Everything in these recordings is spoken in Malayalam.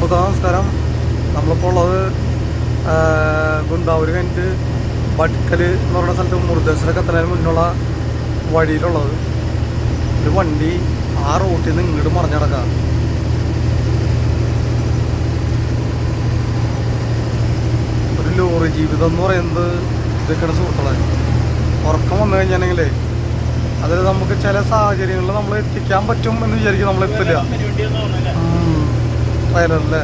സുഹൃത്തുക്കളെ നമസ്കാരം. നമ്മളിപ്പോൾ ഉള്ളത് ഗുണ്ടാവൂർ കഴിഞ്ഞിട്ട് ബഡ്ക്കൽ എന്ന് പറയുന്ന സ്ഥലത്ത് മുർദ്ദേശത്തിലൊക്കെ എത്തുന്നതിന് മുന്നുള്ള വഴിയിലുള്ളത് ഒരു വണ്ടി ആ റൂട്ടിൽ നിന്ന് ഇങ്ങോട്ട് മറിഞ്ഞടക്കാം. ഒരു ലോറി ജീവിതം എന്ന് പറയുന്നത് ഇതൊക്കെയാണ് സുഹൃത്തുക്കളെ. ഉറക്കം വന്നു കഴിഞ്ഞാണെങ്കിലേ അതിൽ നമുക്ക് ചില സാഹചര്യങ്ങളിൽ നമ്മൾ എത്തിക്കാൻ പറ്റും എന്ന് വിചാരിക്കും, നമ്മൾ എത്തില്ല. ട്രെയിലറല്ലേ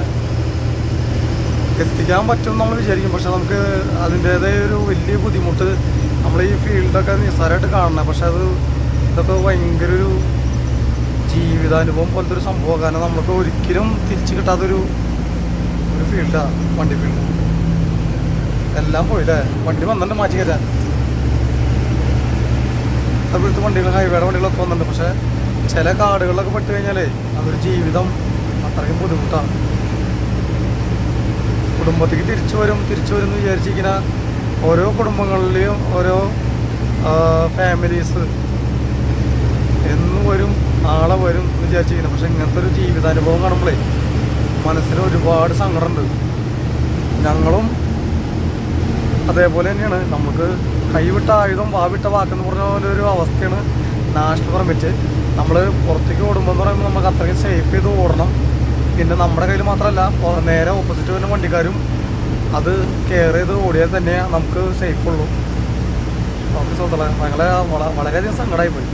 എത്തിക്കാൻ പറ്റും നമ്മൾ വിചാരിക്കും, പക്ഷെ നമുക്ക് അതിൻ്റേതായ ഒരു വലിയ ബുദ്ധിമുട്ട്. നമ്മൾ ഈ ഫീൽഡൊക്കെ നിസ്സാരമായിട്ട് കാണണം, പക്ഷെ ഇതൊക്കെ ഭയങ്കര ഒരു ജീവിതാനുഭവം പോലത്തെ ഒരു സംഭവം. കാരണം നമുക്ക് ഒരിക്കലും തിരിച്ചു കിട്ടാത്തൊരു ഫീൽഡാണ് വണ്ടി ഫീൽഡ്. എല്ലാം പോയില്ലേ, വണ്ടി വന്നിട്ട് മാറ്റി കയറ്റാൻ അതുപോലത്തെ വണ്ടികൾ, ഹൈവേയുടെ വണ്ടികളൊക്കെ വന്നിട്ടുണ്ട്. പക്ഷെ ചില കാടുകളിലൊക്കെ പെട്ട് കഴിഞ്ഞാലേ അതൊരു ജീവിതം അത്രയ്ക്കും ബുദ്ധിമുട്ടാണ്. കുടുംബത്തേക്ക് തിരിച്ചു വരും എന്ന് വിചാരിച്ചിരിക്കുന്ന ഓരോ കുടുംബങ്ങളിലെയും ഓരോ ഫാമിലീസ് എന്ന് വരും, ആളെ വരും എന്ന് വിചാരിച്ചിരിക്കുന്നത്. പക്ഷെ ഇങ്ങനത്തെ ഒരു ജീവിതാനുഭവം കാണുമ്പോഴേ മനസ്സിന് ഒരുപാട് സങ്കടമുണ്ട്. ഞങ്ങളും അതേപോലെ തന്നെയാണ്. നമുക്ക് കൈവിട്ട ആയുധം വാവിട്ട വാക്കെന്ന് പറഞ്ഞ പോലെ ഒരു അവസ്ഥയാണ് നാഷണൽ പെർമിറ്റ്. നമ്മൾ പുറത്തേക്ക് ഓടുമ്പോൾ എന്ന് പറയുമ്പോൾ നമുക്ക് അത്രയ്ക്ക് സേഫ് ചെയ്ത് ഓടണം. പിന്നെ നമ്മുടെ കയ്യിൽ മാത്രമല്ല, നേരെ ഓപ്പോസിറ്റ് വരുന്ന വണ്ടിക്കാരും അത് കെയർ ചെയ്ത് ഓടിയാൽ തന്നെ നമുക്ക് സേഫ് ഉള്ളൂ. ഓക്കെ സുഹൃത്തുക്കളെ, വളരെയധികം സങ്കടമായി പോയി.